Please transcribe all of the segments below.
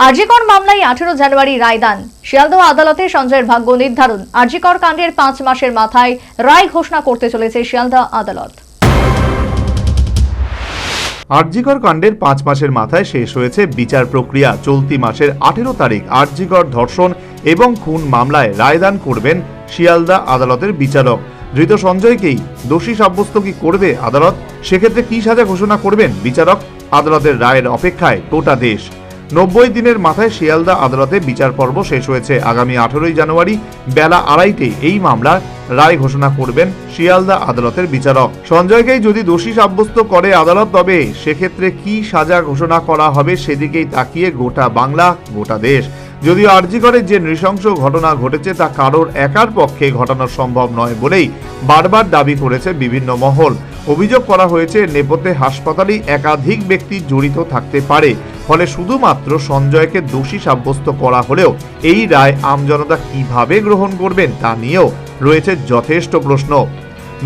আরজিকর মামলায় 18 জানুয়ারি রায়দান। শিয়ালদহ আদালতে সঞ্জয়ের ভাগ্য নির্ধারণ। আরজিকর কাণ্ডের 5 মাসের মাথায় রায় ঘোষণা করতে চলেছে শিয়ালদহ আদালত। আরজিকর কাণ্ডের 5 মাসের মাথায় শেষ হয়েছে বিচার প্রক্রিয়া। চলতি মাসের 18 তারিখ আরজিকর ধর্ষণ এবং খুন মামলায় রায়দান করবেন শিয়ালদহ আদালতের বিচারক। ধৃত সঞ্জয়কেই দোষী সাব্যস্ত কি করবে আদালত? সেক্ষেত্রে কি সাজা ঘোষণা করবেন বিচারক? আদালতের রায়ের অপেক্ষায় গোটা দেশ। 90 দিনের মাথায় শিয়ালদহ আদালতে বিচার পর্ব শেষ হয়েছে। আগামী 18 জানুয়ারি বেলা 2:30 এই মামলার রায় ঘোষণা করবেন শিয়ালদহ আদালতের বিচারক। সঞ্জয়কেই যদি দোষী সাব্যস্ত করে আদালত, তবে সেক্ষেত্রে কি সাজা ঘোষণা করা হবে সেদিকেই তাকিয়ে গোটা বাংলা, গোটা দেশ। যদিও আরজিকরের যে নৃশংস ঘটনা ঘটেছে তা কারোর একার পক্ষে ঘটানো সম্ভব নয় বলেই বারবার দাবি করেছে বিভিন্ন মহল। অভিযোগ করা হয়েছে নেপথ্যে হাসপাতালে একাধিক ব্যক্তি জড়িত থাকতে পারে। ফলে শুধুমাত্র সঞ্জয়কে দোষী সাব্যস্ত করা হলেও এই রায় আমজনতা কিভাবে গ্রহণ করবেন তা নিয়েও রয়েছে যথেষ্ট প্রশ্ন।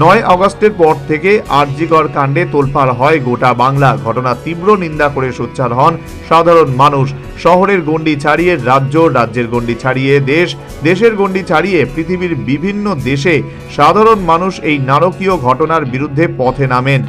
9 আগস্টের পর থেকে আরজিকর কাণ্ডে তোলপাড় হয় গোটা বাংলা। ঘটনার তীব্র নিন্দা করে সোচ্চার হন সাধারণ মানুষ। শহরের গণ্ডি ছাড়িয়ে রাজ্য, রাজ্যের গণ্ডি ছাড়িয়ে দেশ, দেশের গণ্ডি ছাড়িয়ে পৃথিবীর বিভিন্ন দেশে সাধারণ মানুষ এই নারকীয় ঘটনার বিরুদ্ধে পথে নামেন।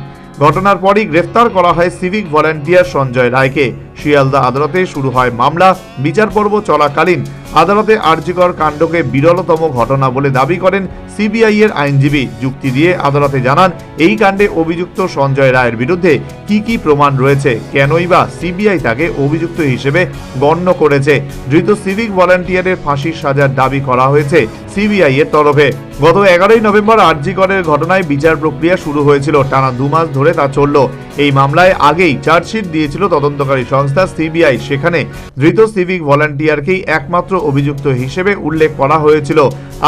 ঘটনার পরই গ্রেফতার করা হয় সিভিক ভলান্টিয়ার সঞ্জয় রায়কে। শিয়ালদহ আদালতে শুরু হয় মামলা। বিচার পর্ব চলাকালীন আদালতে আরজিকর কাণ্ডকে বিরলতম ঘটনা বলে দাবি করেন সিবিআই এর আইনজীবী। যুক্তি দিয়ে আদালতে জানান, এই কাণ্ডে অভিযুক্ত সঞ্জয় রায়ের বিরুদ্ধে কি কি প্রমাণ রয়েছে, কেনই বা সিবিআই তাকে অভিযুক্ত হিসেবে গণ্য করেছে। ধৃত সিভিক ভলান্টিয়ারের ফাঁসির সাজার দাবি করা হয়েছে সিবিআই এর তরফে। গত 11 নভেম্বর আরজিকরের ঘটনায় বিচার প্রক্রিয়া শুরু হয়েছিল। টানা 2 মাস ধরে তা চলল। এই মামলায় আগেই চার্জশিট দিয়েছিল তদন্তকারী সংস্থা সিবিআই। সেখানে ধৃত সিভিক ভলান্টিয়ারকেই একমাত্র অভিযুক্ত হিসেবে উল্লেখ করা হয়েছিল।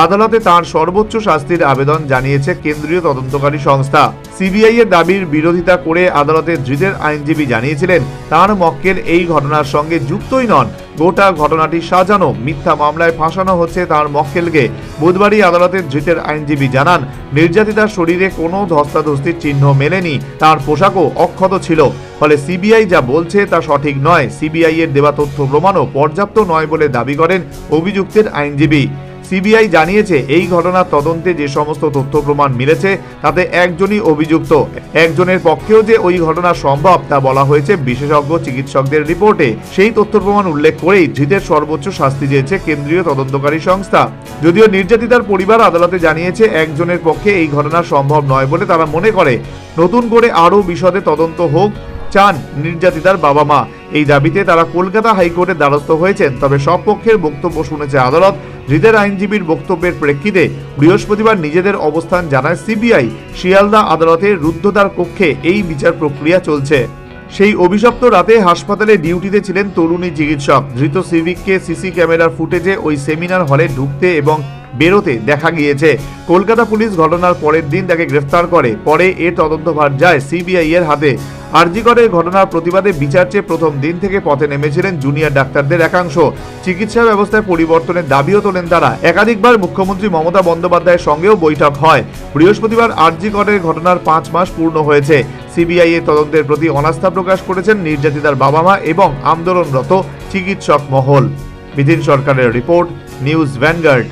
আদালতে তার সর্বোচ্চ শাস্তির আবেদন জানিয়েছে কেন্দ্রীয় তদন্তকারী সংস্থা। সিবিআই এর দাবির বিরোধিতা করে আদালতে ধৃতের আইনজীবী জানিয়েছিলেন তার মক্কেল এই ঘটনার সঙ্গে যুক্তই নন। গোটা ঘটনাটি সাজানো মিথ্যা মামলায় ফাঁসানো হচ্ছে তার মক্কেলকে। বুধবারই আদালতের ধৃতের আইনজীবী জানান, নির্যাতিতার শরীরে কোনো ধস্তাধস্তির চিহ্ন মেলেনি, তার পোশাকও অক্ষত ছিল। ফলে সিবিআই যা বলছে তা সঠিক নয়। সিবিআই এর দেওয়া তথ্য প্রমাণও পর্যাপ্ত নয় বলে দাবি করেন অভিযুক্তের আইনজীবী। সিবিআই জানিয়েছে, এই ঘটনার তদন্তে যে সমস্ত তথ্য প্রমাণ মিলেছে তাতে একজনই অভিযুক্ত। একজনের পক্ষেও যে ওই ঘটনা সম্ভব তা বলা হয়েছে বিশেষজ্ঞ চিকিৎসকদের রিপোর্টে। সেই তথ্য প্রমাণ উল্লেখ করেই ধৃতের সর্বোচ্চ শাস্তি চেয়েছে কেন্দ্রীয় তদন্তকারী সংস্থা। যদিও নির্যাতিতার পরিবার আদালতে জানিয়েছে একজনের পক্ষে এই ঘটনা সম্ভব নয় বলে তারা মনে করে। নতুন করে আরও বিশদে তদন্ত হোক চান নির্যাতিতার বাবা মা। এই দাবিতে তারা কলকাতা হাইকোর্টের দ্বারস্থ হয়েছেন। তবে সব পক্ষের বক্তব্য শুনেছে আদালত। ধৃতের আইনজীবীর বক্তব্যের প্রেক্ষিতে বৃহস্পতিবার নিজেদের অবস্থান জানায় সিবিআই। শিয়ালদহ আদালতের রুদ্ধদ্বার কক্ষে এই বিচার প্রক্রিয়া চলছে। সেই অভিশপ্ত রাতে হাসপাতালে ডিউটিতে ছিলেন তরুণী চিকিৎসক। ধৃত সিভিককে সিসি ক্যামেরার ফুটেজে ওই সেমিনার হলে ঢুকতে এবং বেরোতে দেখা গিয়েছে। কলকাতা পুলিশ ঘটনার পরের দিন তাকে গ্রেফতার করে। পরে এর তদন্তভার যায় সিবিআই এর হাতে। আরজিকরের ঘটনার প্রতিবাদে বিচার চেয়ে প্রথম দিন থেকে পথে নেমেছিলেন জুনিয়র ডাক্তারদের একাংশ। চিকিৎসা ব্যবস্থায় পরিবর্তনের দাবিও তোলেন তারা। একাধিকবার মুখ্যমন্ত্রী মমতা বন্দ্যোপাধ্যায়ের সঙ্গেও বৈঠক হয়। বৃহস্পতিবার আরজিকরের ঘটনার 5 মাস পূর্ণ হয়েছে। সিবিআই এর তদন্তের প্রতি অনাস্থা প্রকাশ করেছেন নির্যাতিতার বাবা মা এবং আন্দোলনরত চিকিৎসক মহল। বিধিন সরকারের report, news Vanguard.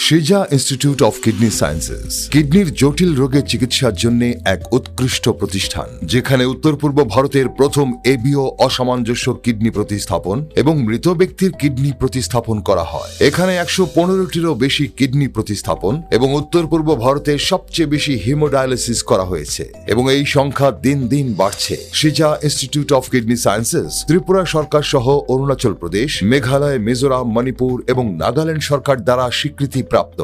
Shija institute of kidney sciences কিডনির জটিল রোগের চিকিৎসার জন্য এক উৎকৃষ্ট প্রতিষ্ঠান, যেখানে উত্তর পূর্ব ভারতের প্রথম এবিও অসামঞ্জস্য কিডনি প্রতিস্থাপন এবং মৃত ব্যক্তির কিডনি প্রতিস্থাপন করা হয়। এখানে 115টিরও বেশি কিডনি প্রতিস্থাপন এবং উত্তর পূর্ব ভারতের সবচেয়ে বেশি হিমোডায়ালিসিস করা হয়েছে এবং এই সংখ্যা দিন দিন বাড়ছে। Shija institute of kidney sciences Tripura সরকার সহ অরুণাচল প্রদেশ, মেঘালয়, মিজোরাম, মণিপুর এবং নাগাল্যান্ড সরকার দ্বারা স্বীকৃতি প্রাপ্ত।